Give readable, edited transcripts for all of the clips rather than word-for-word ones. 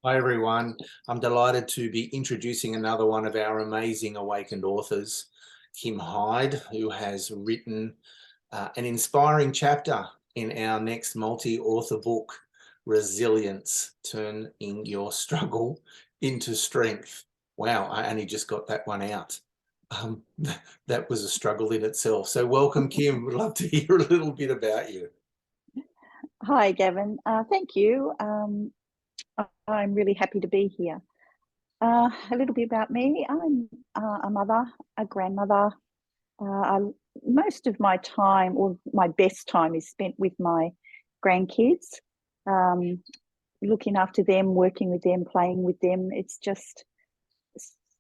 Hi everyone. I'm delighted to be introducing another one of our amazing awakened authors, Kim Hyde, who has written an inspiring chapter in our next multi-author book, Resilience, Turning Your Struggle into Strength. Wow, I only just got that one out. Um, that was a struggle in itself. So welcome, Kim. We'd love to hear a little bit about you. Hi, Gavin. Thank you. I'm really happy to be here. A little bit about me. I'm a mother, a grandmother. Most of my time, or my best time, is spent with my grandkids, um, looking after them, working with them, playing with them. It's just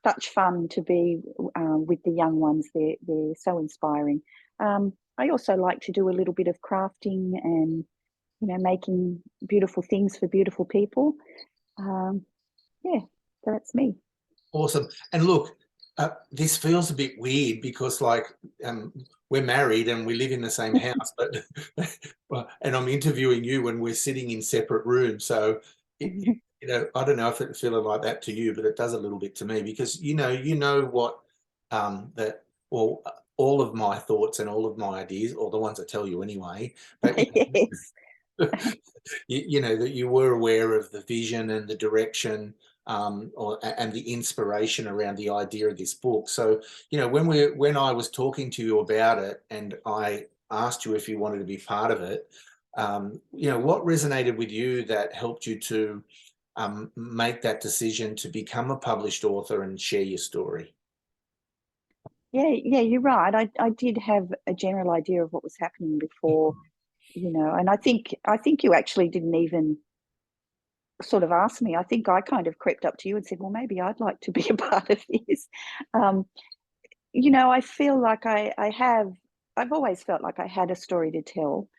such fun to be with the young ones. They're so inspiring. I also like to do a little bit of crafting and making beautiful things for beautiful people. Um, yeah, that's me. Awesome. And look, this feels a bit weird because um, we're married and we live in the same house, but and I'm interviewing you when we're sitting in separate rooms. So I don't know if it's feeling like that to you, but it does a little bit to me because you know what that well all of my thoughts and all of my ideas, or the ones I tell you anyway, but Yes. you know that you were aware of the vision and the direction and the inspiration around the idea of this book. So, when I was talking to you about it and I asked you if you wanted to be part of it, what resonated with you that helped you to make that decision to become a published author and share your story? Yeah, you're right. I did have a general idea of what was happening before, and I think you actually didn't even sort of ask me. I think I kind of crept up to you and said, well, maybe I'd like to be a part of this. Um, I feel like I've always felt like I had a story to tell,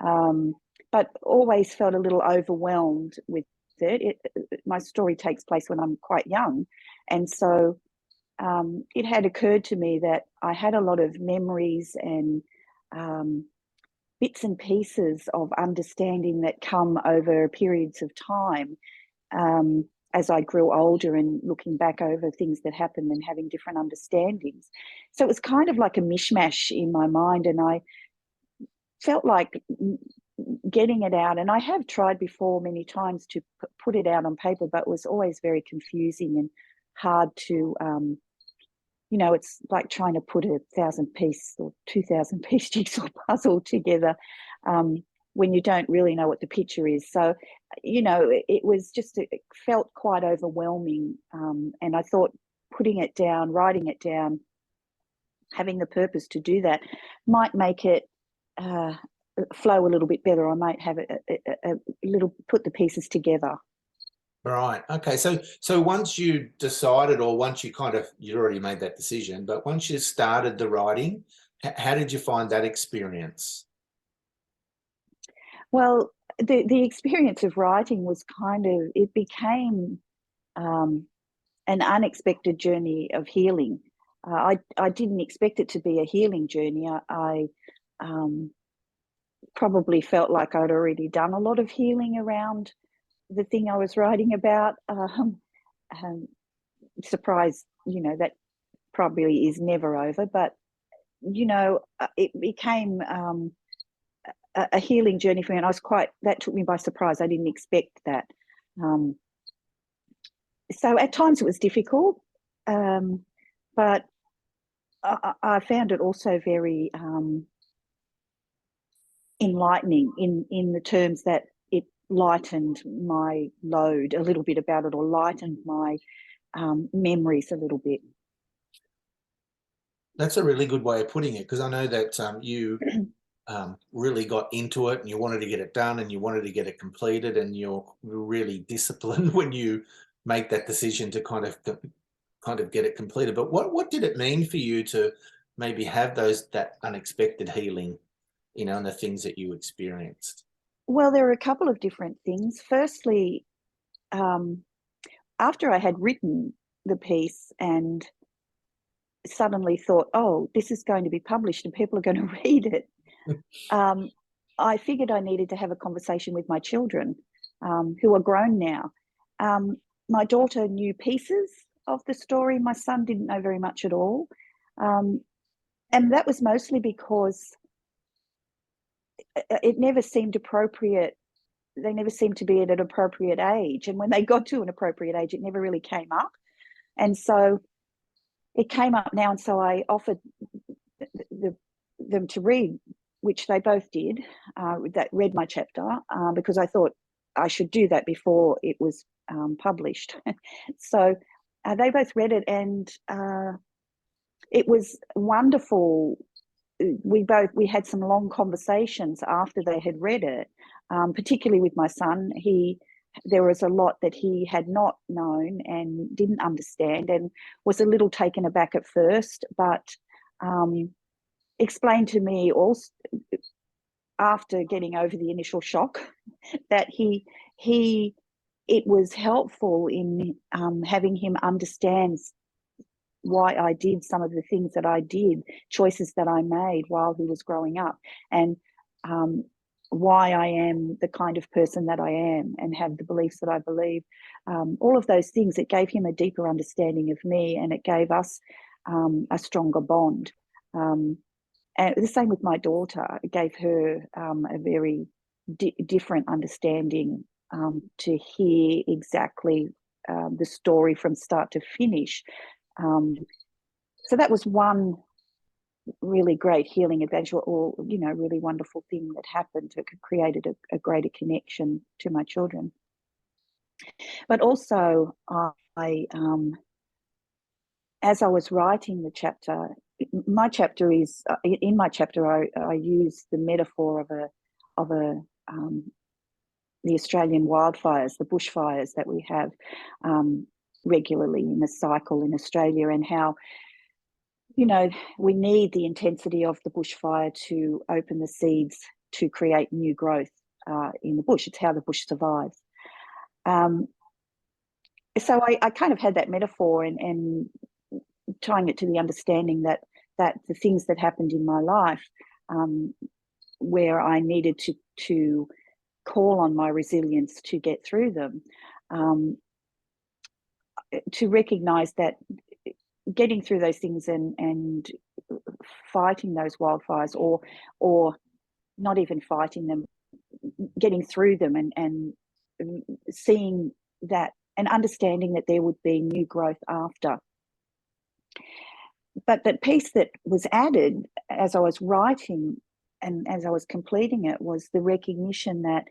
um, but always felt a little overwhelmed with my story takes place when I'm quite young. And so it had occurred to me that I had a lot of memories and um, bits and pieces of understanding that come over periods of time, as I grew older and looking back over things that happened and having different understandings. So it was kind of like a mishmash in my mind, and I felt like getting it out. And I have tried before many times to put it out on paper, but it was always very confusing and hard to. It's like trying to put 1,000 piece or 2,000 piece jigsaw puzzle together, when you don't really know what the picture is. So, it was just, it felt quite overwhelming. And I thought putting it down, writing it down, having the purpose to do that might make it uh, flow a little bit better. I might have a little, put the pieces together. Right. Okay. So once you decided, or once you'd already made that decision, but once you started the writing, how did you find that experience? Well, the experience of writing was kind of, it became um, an unexpected journey of healing. I didn't expect it to be a healing journey. I probably felt like I'd already done a lot of healing around the thing I was writing about. Um, Surprised, that probably is never over, but it became a healing journey for me, and that took me by surprise. I didn't expect that. Um, so at times it was difficult, but I found it also very enlightening in the terms that it lightened my load a little bit about it, or lightened my memories a little bit. That's a really good way of putting it, because I know that you really got into it and you wanted to get it done and you wanted to get it completed, and you're really disciplined when you make that decision to kind of get it completed. But what did it mean for you to maybe have that unexpected healing, and the things that you experienced? Well, there are a couple of different things. Firstly, um, after I had written the piece and suddenly thought, oh, this is going to be published and people are going to read it, um, I figured I needed to have a conversation with my children, who are grown now. My daughter knew pieces of the story. My son didn't know very much at all. And that was mostly because it never seemed appropriate. They never seemed to be at an appropriate age. And when they got to an appropriate age, it never really came up. And so it came up now. And so I offered them to read, which they both did, that read my chapter, because I thought I should do that before it was published. So they both read it, and it was wonderful. We had some long conversations after they had read it, particularly with my son. There was a lot that he had not known and didn't understand, and was a little taken aback at first, but explained to me also, after getting over the initial shock, that it was helpful in having him understand why I did some of the things that I did, choices that I made while he was growing up, and why I am the kind of person that I am and have the beliefs that I believe. All of those things, it gave him a deeper understanding of me, and it gave us a stronger bond. And the same with my daughter. It gave her a very different understanding to hear exactly the story from start to finish. So that was one really great healing adventure, or really wonderful thing that happened. It created a greater connection to my children. But also, as I was writing the chapter, my chapter is in my chapter. I use the metaphor of the Australian wildfires, the bushfires that we have regularly in a cycle in Australia, and how we need the intensity of the bushfire to open the seeds to create new growth in the bush. It's how the bush survives. So I kind of had that metaphor and tying it to the understanding that the things that happened in my life, where I needed to call on my resilience to get through them, to recognize that getting through those things and fighting those wildfires, or not even fighting them, getting through them and seeing that and understanding that there would be new growth after. But that piece that was added as I was writing and as I was completing it was the recognition that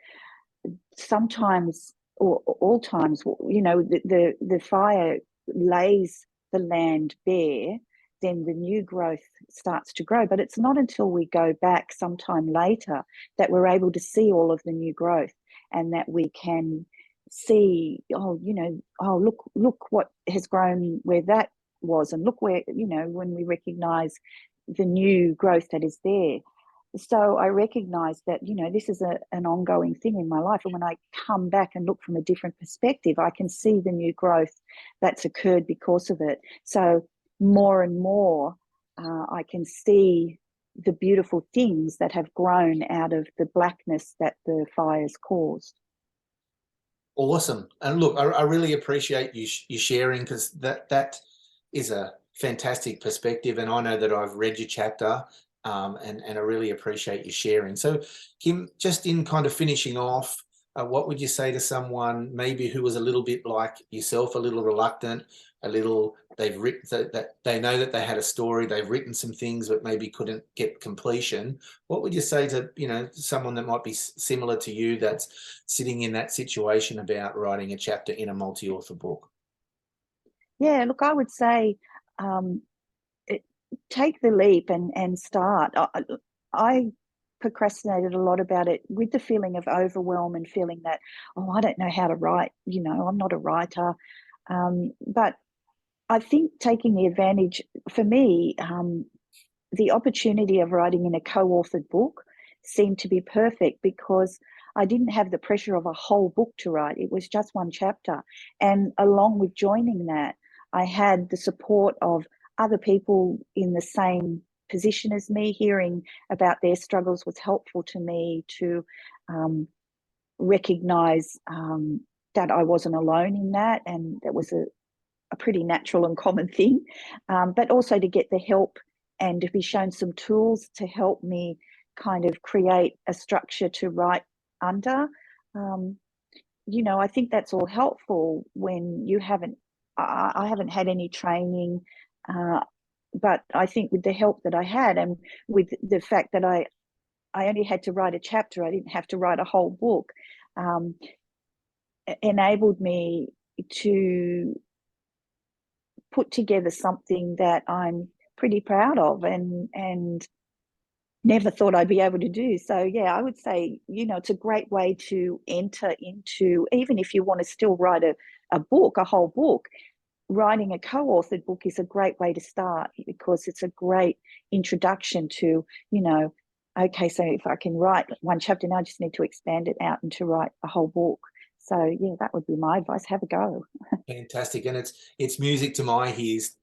sometimes, or all times, the fire lays the land bare, then the new growth starts to grow. But it's not until we go back sometime later that we're able to see all of the new growth, and that we can see, look what has grown where that was, and look where, when we recognize the new growth that is there. So I recognize that, this is an ongoing thing in my life. And when I come back and look from a different perspective, I can see the new growth that's occurred because of it. So more and more, I can see the beautiful things that have grown out of the blackness that the fires caused. Awesome. And look, I really appreciate you sharing, because that is a fantastic perspective. And I know that I've read your chapter, and I really appreciate you sharing. So, Kim, just in kind of finishing off, what would you say to someone maybe who was a little bit like yourself, a little reluctant, they've written that they know that they had a story, they've written some things but maybe couldn't get completion? What would you say to someone that might be similar to you, that's sitting in that situation about writing a chapter in a multi-author book? Yeah, look, I would say take the leap and start. I procrastinated a lot about it, with the feeling of overwhelm and feeling that, I don't know how to write, I'm not a writer. But I think taking the advantage, for me, the opportunity of writing in a co-authored book seemed to be perfect, because I didn't have the pressure of a whole book to write. It was just one chapter. And along with joining that, I had the support of other people in the same position as me. Hearing about their struggles was helpful to me to recognize that I wasn't alone in that, and that was a pretty natural and common thing. But also to get the help and to be shown some tools to help me kind of create a structure to write under. You know, I think that's all helpful when you haven't, I haven't had any training, but I think with the help that I had, and with the fact that I only had to write a chapter, I didn't have to write a whole book, enabled me to put together something that I'm pretty proud of, and never thought I'd be able to do. So yeah, I would say, you know, it's a great way to enter into, even if you want to still write a book, a whole book, writing a co-authored book is a great way to start, because it's a great introduction to, you know, okay, so if I can write one chapter now, I just need to expand it out and to write a whole book. So yeah, that would be my advice. Have a go. Fantastic. And it's music to my ears.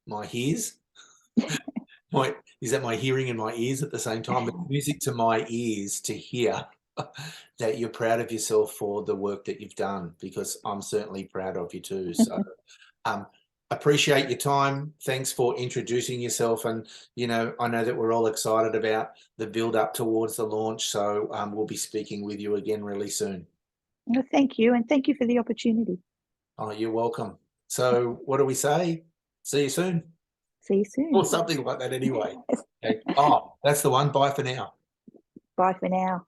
My ears? Is that my hearing and my ears at the same time? It's music to my ears to hear that you're proud of yourself for the work that you've done, because I'm certainly proud of you too. So appreciate your time. Thanks for introducing yourself. And, you know, I know that we're all excited about the build up towards the launch. So we'll be speaking with you again really soon. Well, thank you. And thank you for the opportunity. Oh, you're welcome. So what do we say? See you soon. See you soon. Or something like that anyway. Okay. Oh, that's the one. Bye for now. Bye for now.